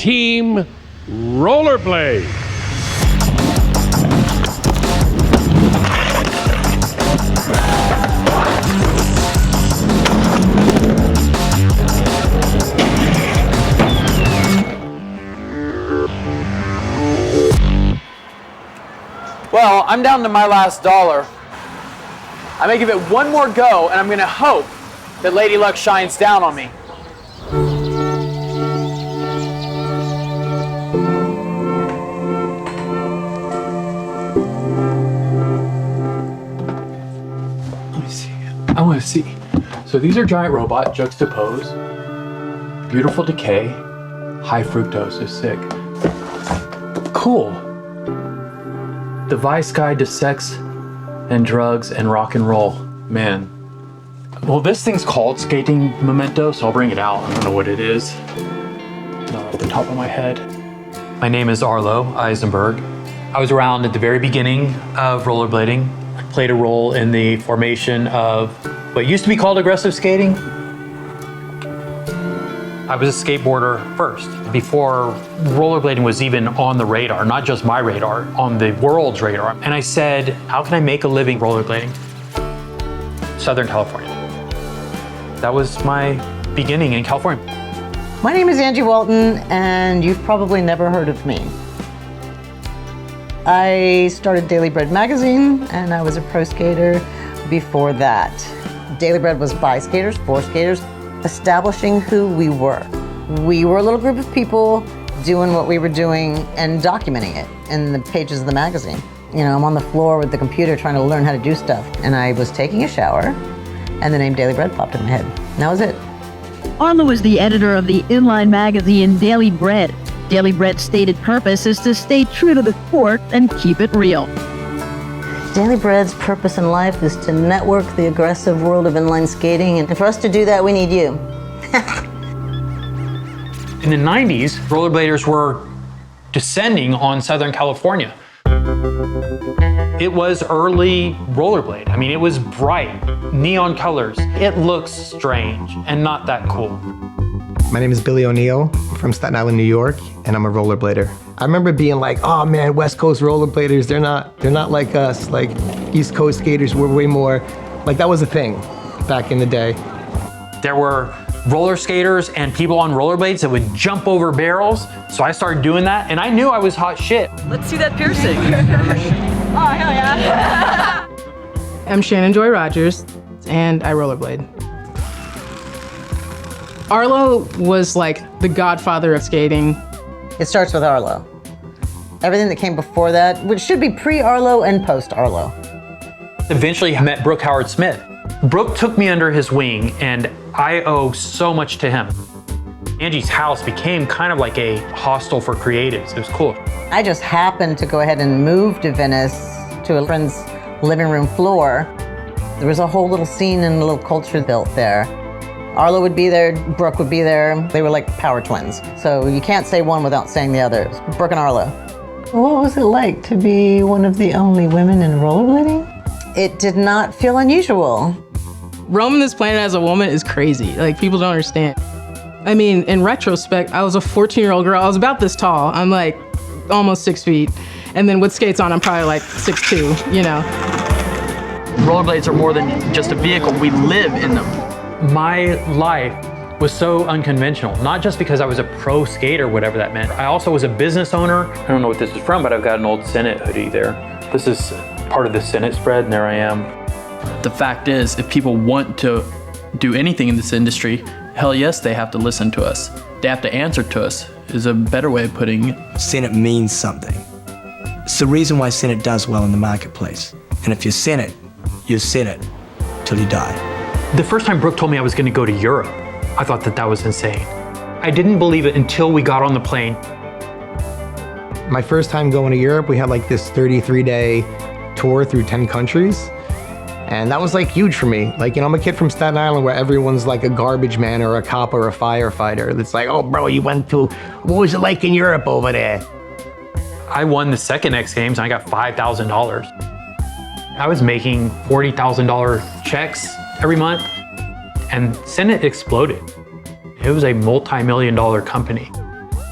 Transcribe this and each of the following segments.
Team Rollerblade. Well, I'm down to my last dollar. I'm gonna give it one more go, and I'm gonna hope that Lady Luck shines down on me. Let me see. I want to see. So these are giant robot juxtaposed. Beautiful decay. High fructose is sick. Cool. The Vice Guide to Sex and Drugs and Rock and Roll. Man. Well, this thing's called Skating Memento, so I'll bring it out. I don't know what it is. Not off the top of my head. My name is Arlo Eisenberg. I was around at the very beginning of rollerblading. I played a role in the formation of what used to be called aggressive skating. I was a skateboarder first, before rollerblading was even on the radar, not just my radar, on the world's radar. And I said, how can I make a living rollerblading? Southern California. That was my beginning in California. My name is Angie Walton, and you've probably never heard of me. I started Daily Bread magazine, and I was a pro skater before that. Daily Bread was by skaters, for skaters, establishing who we were. We were a little group of people doing what we were doing and documenting it in the pages of the magazine. You know, I'm on the floor with the computer trying to learn how to do stuff, and I was taking a shower, and the name Daily Bread popped in my head. And that was it. Arlo is the editor of the inline magazine Daily Bread. Daily Bread's stated purpose is to stay true to the sport and keep it real. Daily Bread's purpose in life is to network the aggressive world of inline skating, and for us to do that, we need you. In the 90s, rollerbladers were descending on Southern California. It was early rollerblade. I mean, it was bright, neon colors. It looks strange and not that cool. My name is Billy O'Neill from Staten Island, New York, and I'm a rollerblader. I remember being like, oh man, West Coast rollerbladers, they're not like us, like East Coast skaters, we're way more, like that was a thing back in the day. There were roller skaters and people on rollerblades that would jump over barrels, so I started doing that, and I knew I was hot shit. Let's see that piercing. Oh, hell yeah. I'm Shannon Joy Rogers, and I rollerblade. Arlo was like the godfather of skating. It starts with Arlo. Everything that came before that, which should be pre-Arlo and post-Arlo. Eventually I met Brooke Howard Smith. Brooke took me under his wing, and I owe so much to him. Angie's house became kind of like a hostel for creatives. It was cool. I just happened to go ahead and move to Venice to a friend's living room floor. There was a whole little scene and a little culture built there. Arlo would be there, Brooke would be there. They were like power twins. So you can't say one without saying the other. Brooke and Arlo. What was it like to be one of the only women in rollerblading? It did not feel unusual. Roaming this planet as a woman is crazy. Like, people don't understand. I mean, in retrospect, I was a 14-year-old girl. I was about this tall. I'm like almost 6 feet. And then with skates on, I'm probably like 6'2", you know. Rollerblades are more than just a vehicle. We live in them. My life was so unconventional, not just because I was a pro skater, whatever that meant. I also was a business owner. I don't know what this is from, but I've got an old Senate hoodie there. This is part of the Senate spread, and there I am. The fact is, if people want to do anything in this industry, hell yes, they have to listen to us. They have to answer to us, is a better way of putting it. Senate means something. It's the reason why Senate does well in the marketplace. And if you're Senate, you're Senate till you die. The first time Brooke told me I was gonna go to Europe, I thought that was insane. I didn't believe it until we got on the plane. My first time going to Europe, we had like this 33-day tour through 10 countries. And that was like huge for me. Like, you know, I'm a kid from Staten Island where everyone's like a garbage man or a cop or a firefighter. It's like, oh bro, you went to, what was it like in Europe over there? I won the second X Games and I got $5,000. I was making $40,000 checks every month, and Senate exploded. It was a multi-million-dollar company.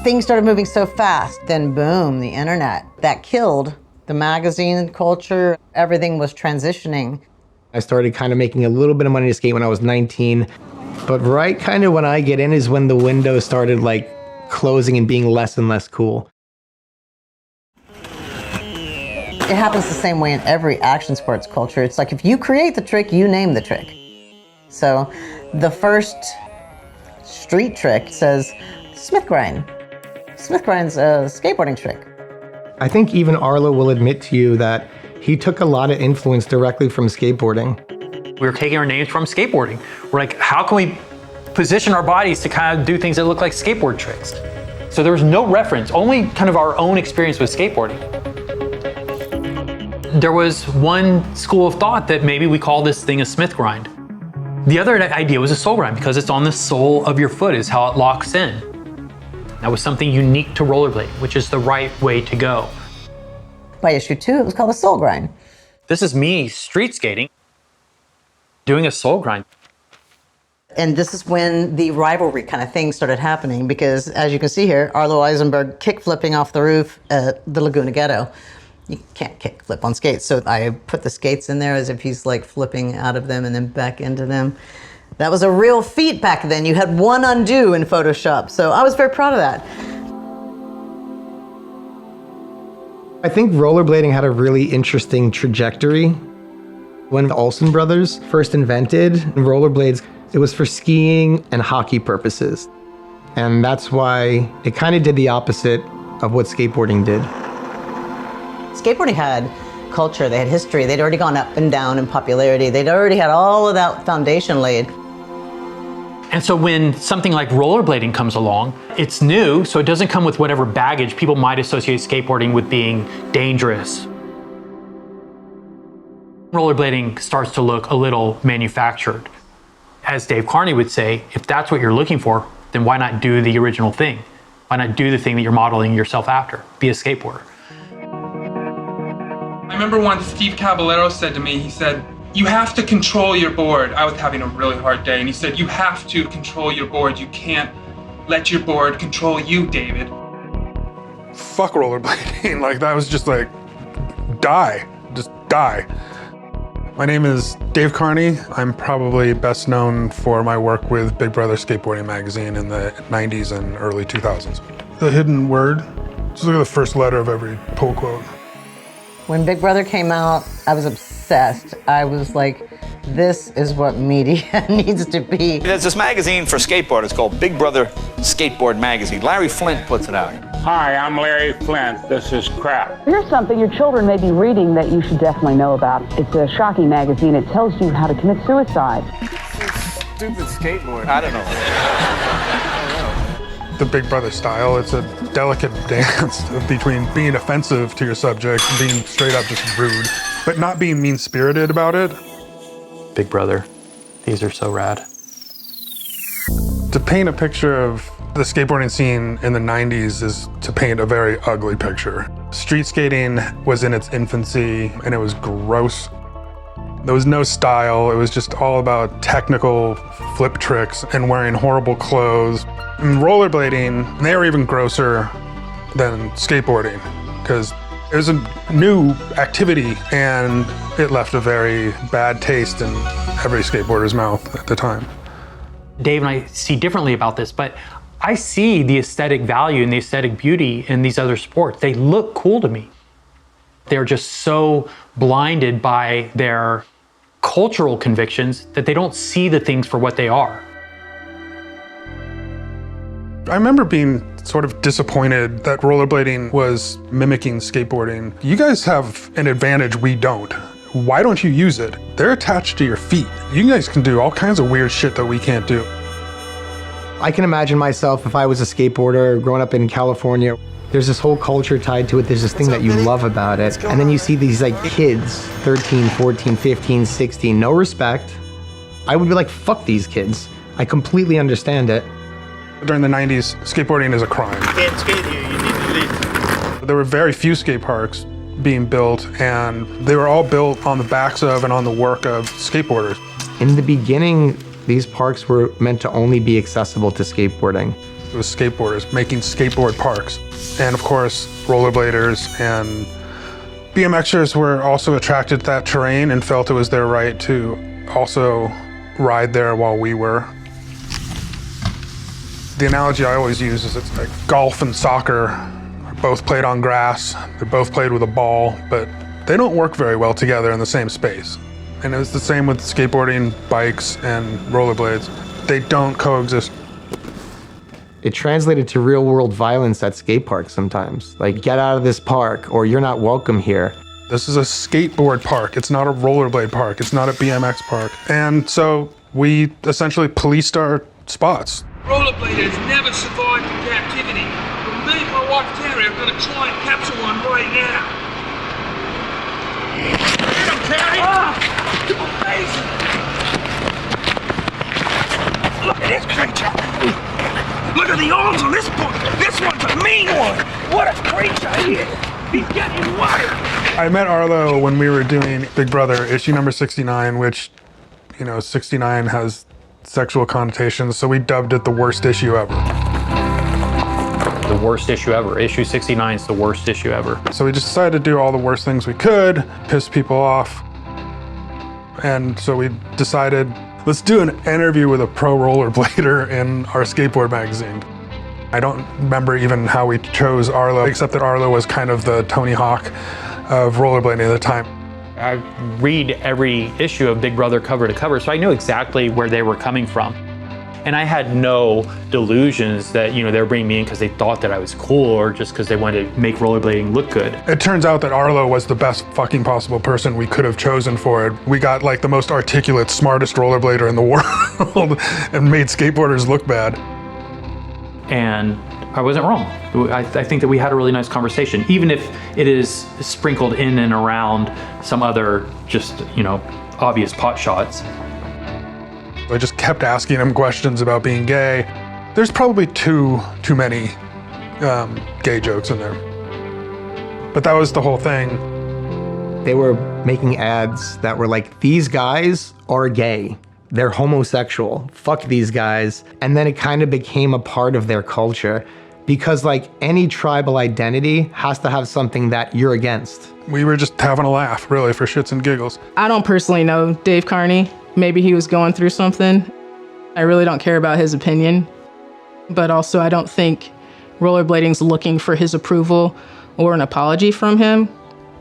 things started moving so fast. Then boom, the internet. That killed the magazine culture. Everything was transitioning. I started kind of making a little bit of money to skate when I was 19. But right kind of when I get in is when the window started like closing and being less and less cool. It happens the same way in every action sports culture. It's like if you create the trick, you name the trick. So the first street trick says Smith grind. Smith grind's a skateboarding trick. I think even Arlo will admit to you that he took a lot of influence directly from skateboarding. We were taking our names from skateboarding. We're like, how can we position our bodies to kind of do things that look like skateboard tricks? So there was no reference, only kind of our own experience with skateboarding. There was one school of thought that maybe we call this thing a Smith grind. The other idea was a sole grind because it's on the sole of your foot is how it locks in. That was something unique to rollerblade, which is the right way to go. By issue 2, it was called a soul grind. This is me street skating, doing a sole grind. And this is when the rivalry kind of thing started happening because, as you can see here, Arlo Eisenberg kick flipping off the roof at the Laguna Ghetto. You can't kick flip on skates, so I put the skates in there as if he's like flipping out of them and then back into them. That was a real feat back then. You had one undo in Photoshop, so I was very proud of that. I think rollerblading had a really interesting trajectory. When the Olsen brothers first invented rollerblades, it was for skiing and hockey purposes. And that's why it kind of did the opposite of what skateboarding did. Skateboarding had culture, they had history, they'd already gone up and down in popularity, they'd already had all of that foundation laid. And so when something like rollerblading comes along, it's new, so it doesn't come with whatever baggage people might associate skateboarding with being dangerous. Rollerblading starts to look a little manufactured. As Dave Carney would say, if that's what you're looking for, then why not do the original thing? Why not do the thing that you're modeling yourself after? Be a skateboarder. I remember once Steve Caballero said to me, he said, "You have to control your board." I was having a really hard day, and he said, "You have to control your board. You can't let your board control you, David." Fuck rollerblading. Like, that was just like, die. Just die. My name is Dave Carney. I'm probably best known for my work with Big Brother Skateboarding magazine in the 90s and early 2000s. The hidden word, just look at the first letter of every pull quote. When Big Brother came out, I was obsessed. I was like, this is what media needs to be. There's this magazine for skateboarders called Big Brother Skateboard Magazine. Larry Flint puts it out. Hi, I'm Larry Flint. This is crap. Here's something your children may be reading that you should definitely know about. It's a shocking magazine. It tells you how to commit suicide. Stupid skateboard. I don't know. The Big Brother style, it's a delicate dance between being offensive to your subject and being straight up just rude, but not being mean-spirited about it. Big Brother, these are so rad. To paint a picture of the skateboarding scene in the 90s is to paint a very ugly picture. Street skating was in its infancy and it was gross. There was no style, it was just all about technical flip tricks and wearing horrible clothes. And rollerblading, they were even grosser than skateboarding because it was a new activity and it left a very bad taste in every skateboarder's mouth at the time. Dave and I see differently about this, but I see the aesthetic value and the aesthetic beauty in these other sports. They look cool to me. They're just so blinded by their cultural convictions that they don't see the things for what they are. I remember being sort of disappointed that rollerblading was mimicking skateboarding. You guys have an advantage we don't. Why don't you use it? They're attached to your feet. You guys can do all kinds of weird shit that we can't do. I can imagine myself if I was a skateboarder growing up in California. There's this whole culture tied to it. There's this thing that you love about it. And then you see these like kids, 13, 14, 15, 16, no respect. I would be like, fuck these kids. I completely understand it. During the 90s, skateboarding is a crime. You can't skate here, you need to leave. There were very few skate parks being built, and they were all built on the backs of and on the work of skateboarders. In the beginning, these parks were meant to only be accessible to skateboarding. It was skateboarders making skateboard parks. And of course, rollerbladers and BMXers were also attracted to that terrain and felt it was their right to also ride there while we were. The analogy I always use is it's like golf and soccer are both played on grass, they're both played with a ball, but they don't work very well together in the same space. And it's the same with skateboarding, bikes, and rollerblades. They don't coexist. It translated to real world violence at skate parks sometimes. Like, get out of this park or you're not welcome here. This is a skateboard park. It's not a rollerblade park. It's not a BMX park. And so we essentially policed our spots. Rollerbladers never survived in captivity. But me and my wife Terry are going to try and capture one right now. Get him, Terry! Amazing! Look at this creature! Look at the arms on this one! This one's a mean one! What a creature he is! He's getting wired! I met Arlo when we were doing Big Brother, issue number 69, which, 69 has sexual connotations, so we dubbed it the worst issue ever. The worst issue ever. Issue 69 is the worst issue ever. So we just decided to do all the worst things we could, piss people off. And so we decided, let's do an interview with a pro rollerblader in our skateboard magazine. I don't remember even how we chose Arlo, except that Arlo was kind of the Tony Hawk of rollerblading at the time. I read every issue of Big Brother cover to cover, so I knew exactly where they were coming from. And I had no delusions that, they were bringing me in because they thought that I was cool or just because they wanted to make rollerblading look good. It turns out that Arlo was the best fucking possible person we could have chosen for it. We got like the most articulate, smartest rollerblader in the world and made skateboarders look bad. And I wasn't wrong. I think that we had a really nice conversation, even if it is sprinkled in and around some other just, obvious pot shots. I just kept asking him questions about being gay. There's probably too many gay jokes in there. But that was the whole thing. They were making ads that were like, these guys are gay. They're homosexual. Fuck these guys. And then it kind of became a part of their culture because like any tribal identity has to have something that you're against. We were just having a laugh, really, for shits and giggles. I don't personally know Dave Carney. Maybe he was going through something. I really don't care about his opinion. But also I don't think rollerblading's looking for his approval or an apology from him.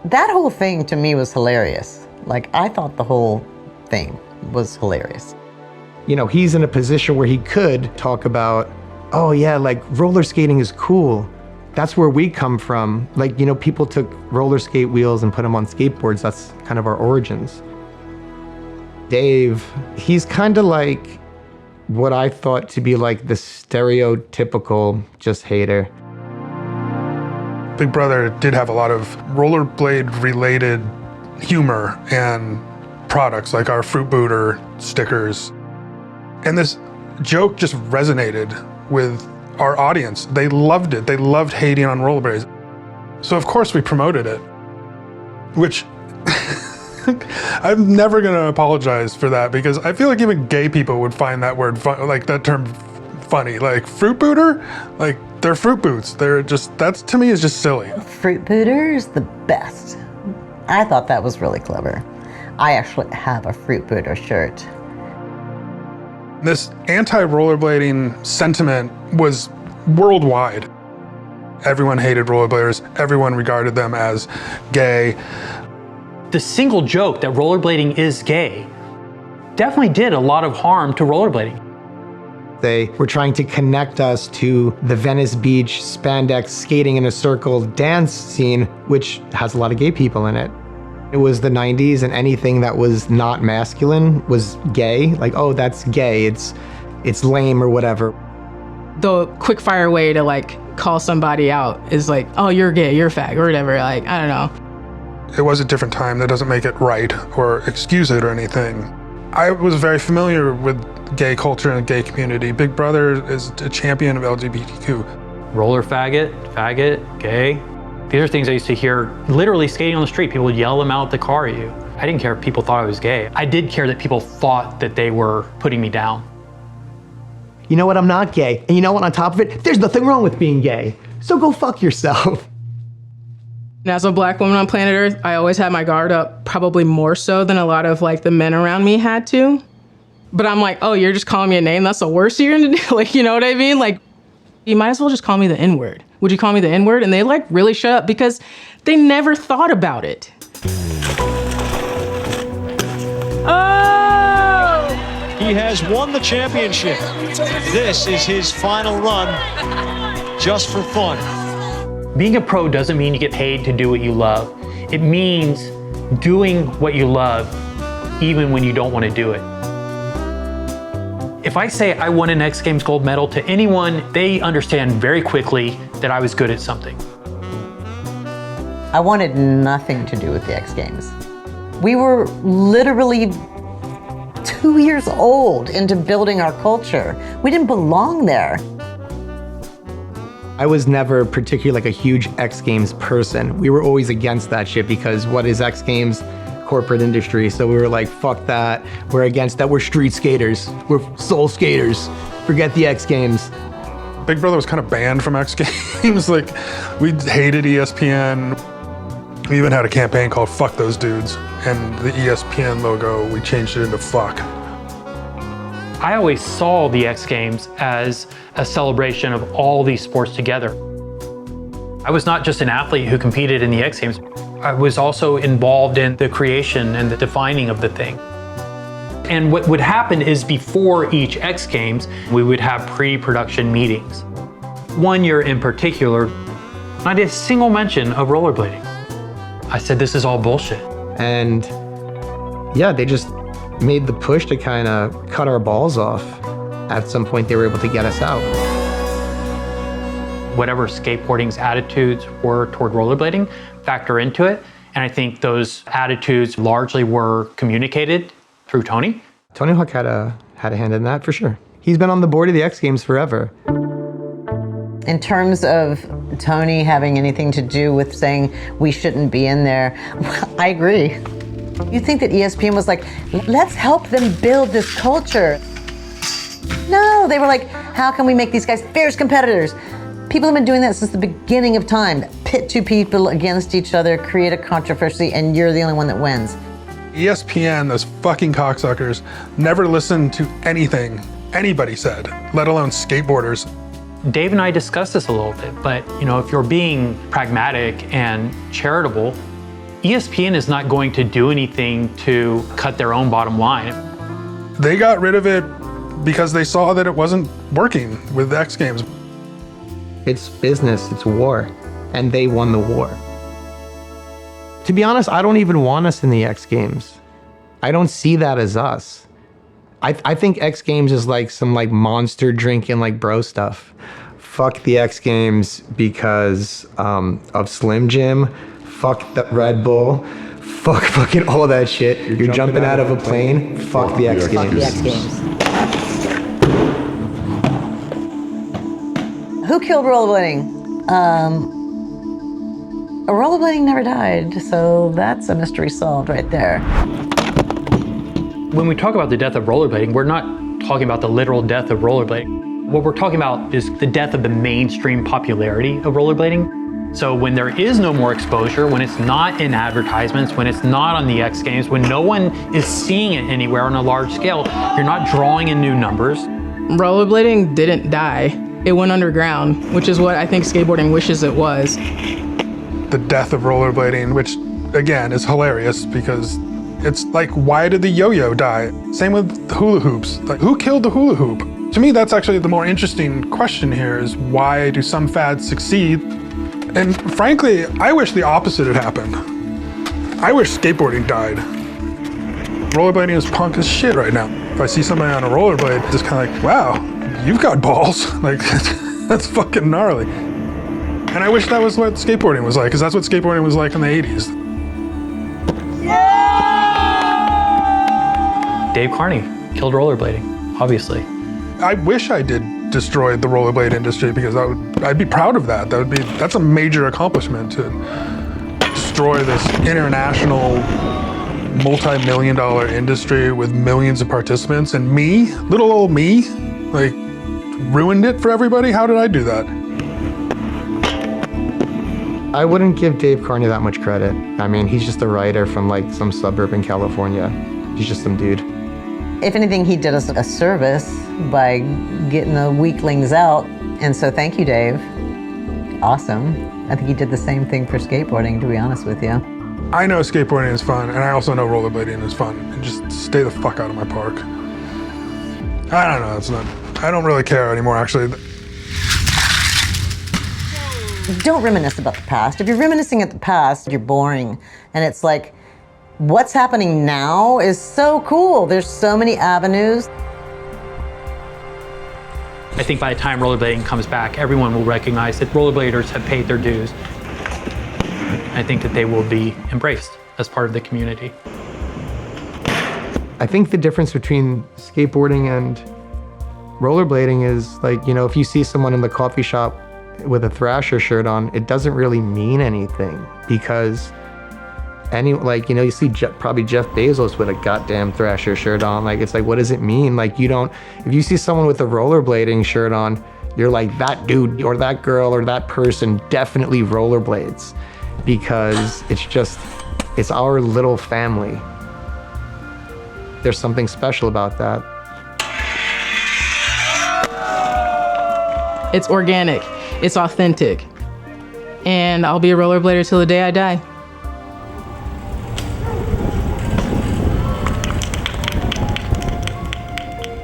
That whole thing to me was hilarious. Like, I thought the whole thing was hilarious. He's in a position where he could talk about, oh yeah, like roller skating is cool. That's where we come from. Like, people took roller skate wheels and put them on skateboards. That's kind of our origins. Dave, he's kind of like what I thought to be like the stereotypical just hater. Big Brother did have a lot of rollerblade related humor and products like our Fruit Booter stickers. And this joke just resonated with our audience. They loved it. They loved hating on rollerblades. So of course we promoted it, which I'm never gonna apologize for that because I feel like even gay people would find that word like that term funny. Like Fruit Booter, like they're fruit boots. They're just, that's to me is just silly. Fruit Booter is the best. I thought that was really clever. I actually have a Fruit Booter shirt. This anti-rollerblading sentiment was worldwide. Everyone hated rollerbladers. Everyone regarded them as gay. The single joke that rollerblading is gay definitely did a lot of harm to rollerblading. They were trying to connect us to the Venice Beach spandex skating in a circle dance scene, which has a lot of gay people in it. It was the 90s and anything that was not masculine was gay. Like, oh, that's gay, it's lame or whatever. The quick fire way to like call somebody out is like, oh, you're gay, you're fag or whatever. Like, I don't know. It was a different time. That doesn't make it right or excuse it or anything. I was very familiar with gay culture and the gay community. Big Brother is a champion of LGBTQ. Roller faggot, gay. These are things I used to hear literally skating on the street. People would yell them out the car at you. I didn't care if people thought I was gay. I did care that people thought that they were putting me down. You know what, I'm not gay. And you know what, on top of it, there's nothing wrong with being gay. So go fuck yourself. And as a black woman on planet Earth, I always had my guard up, probably more so than a lot of like the men around me had to. But I'm like, oh, you're just calling me a name? That's the worst you're gonna do? Like, you know what I mean? Like, you might as well just call me the N-word. Would you call me the N-word? And they like really shut up because they never thought about it. Oh! He has won the championship. This is his final run, just for fun. Being a pro doesn't mean you get paid to do what you love. It means doing what you love, even when you don't want to do it. If I say I won an X Games gold medal to anyone, they understand very quickly that I was good at something. I wanted nothing to do with the X Games. We were literally 2 years old into building our culture. We didn't belong there. I was never particularly like a huge X Games person. We were always against that shit because what is X Games? Corporate industry. So we were like, fuck that. We're against that. We're street skaters. We're soul skaters. Forget the X Games. Big Brother was kind of banned from X Games. Like, we hated ESPN. We even had a campaign called Fuck Those Dudes. And the ESPN logo, we changed it into fuck. I always saw the X Games as a celebration of all these sports together. I was not just an athlete who competed in the X Games. I was also involved in the creation and the defining of the thing. And what would happen is before each X Games, we would have pre-production meetings. One year in particular, I did a single mention of rollerblading. I said, this is all bullshit. And yeah, they just made the push to kind of cut our balls off. At some point, they were able to get us out. Whatever skateboarding's attitudes were toward rollerblading factor into it. And I think those attitudes largely were communicated through Tony. Tony Hawk had a hand in that for sure. He's been on the board of the X Games forever. In terms of Tony having anything to do with saying we shouldn't be in there, I agree. You think that ESPN was like, let's help them build this culture. No, they were like, how can we make these guys fierce competitors? People have been doing that since the beginning of time. Pit two people against each other, create a controversy, and you're the only one that wins. ESPN, those fucking cocksuckers, never listened to anything anybody said, let alone skateboarders. Dave and I discussed this a little bit, but you know, if you're being pragmatic and charitable, ESPN is not going to do anything to cut their own bottom line. They got rid of it because they saw that it wasn't working with the X Games. It's business, it's war, and they won the war. To be honest, I don't even want us in the X Games. I don't see that as us. I think X Games is like some like monster drinking like bro stuff. Fuck the X Games because of Slim Jim. Fuck the Red Bull. Fuck fucking all that shit. You're jumping out of a plane. Fuck the X Games. Fuck the X Games. Who killed rollerblading? Rollerblading never died, so that's a mystery solved right there. When we talk about the death of rollerblading, we're not talking about the literal death of rollerblading. What we're talking about is the death of the mainstream popularity of rollerblading. So when there is no more exposure, when it's not in advertisements, when it's not on the X Games, when no one is seeing it anywhere on a large scale, you're not drawing in new numbers. Rollerblading didn't die. It went underground, which is what I think skateboarding wishes it was. The death of rollerblading, which again is hilarious because it's like, why did the yo-yo die? Same with hula hoops. Like, who killed the hula hoop? To me, that's actually the more interesting question here is why do some fads succeed? And frankly, I wish the opposite had happened. I wish skateboarding died. Rollerblading is punk as shit right now. If I see somebody on a rollerblade, just kind of like, wow, you've got balls. Like, that's fucking gnarly. And I wish that was what skateboarding was like, because that's what skateboarding was like in the 80s. Dave Carney killed rollerblading, obviously. I wish I did destroy the rollerblade industry because I'd be proud of that. That's a major accomplishment to destroy this international multi-million-dollar industry with millions of participants, and me, little old me, like, ruined it for everybody? How did I do that? I wouldn't give Dave Carney that much credit. I mean, he's just a writer from like some suburb in California. He's just some dude. If anything, he did us a service by getting the weaklings out. And so thank you, Dave. Awesome. I think he did the same thing for skateboarding, to be honest with you. I know skateboarding is fun, and I also know rollerblading is fun. And just stay the fuck out of my park. I don't know, I don't really care anymore, actually. Don't reminisce about the past. If you're reminiscing at the past, you're boring. And it's like, what's happening now is so cool. There's so many avenues. I think by the time rollerblading comes back, everyone will recognize that rollerbladers have paid their dues. I think that they will be embraced as part of the community. I think the difference between skateboarding and rollerblading is like, you know, if you see someone in the coffee shop with a Thrasher shirt on, it doesn't really mean anything because you see probably Jeff Bezos with a goddamn Thrasher shirt on. Like, it's like, what does it mean? Like, if you see someone with a rollerblading shirt on, you're like, that dude or that girl or that person definitely rollerblades because it's our little family. There's something special about that. It's organic, it's authentic, and I'll be a rollerblader till the day I die.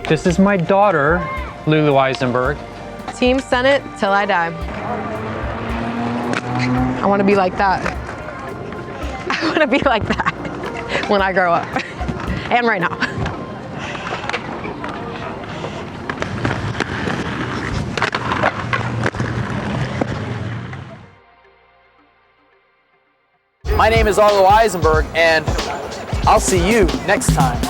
This is my daughter, Arlo Eisenberg. Team Senate till I die. I want to be like that. I want to be like that when I grow up, and right now. My name is Arlo Eisenberg, and I'll see you next time.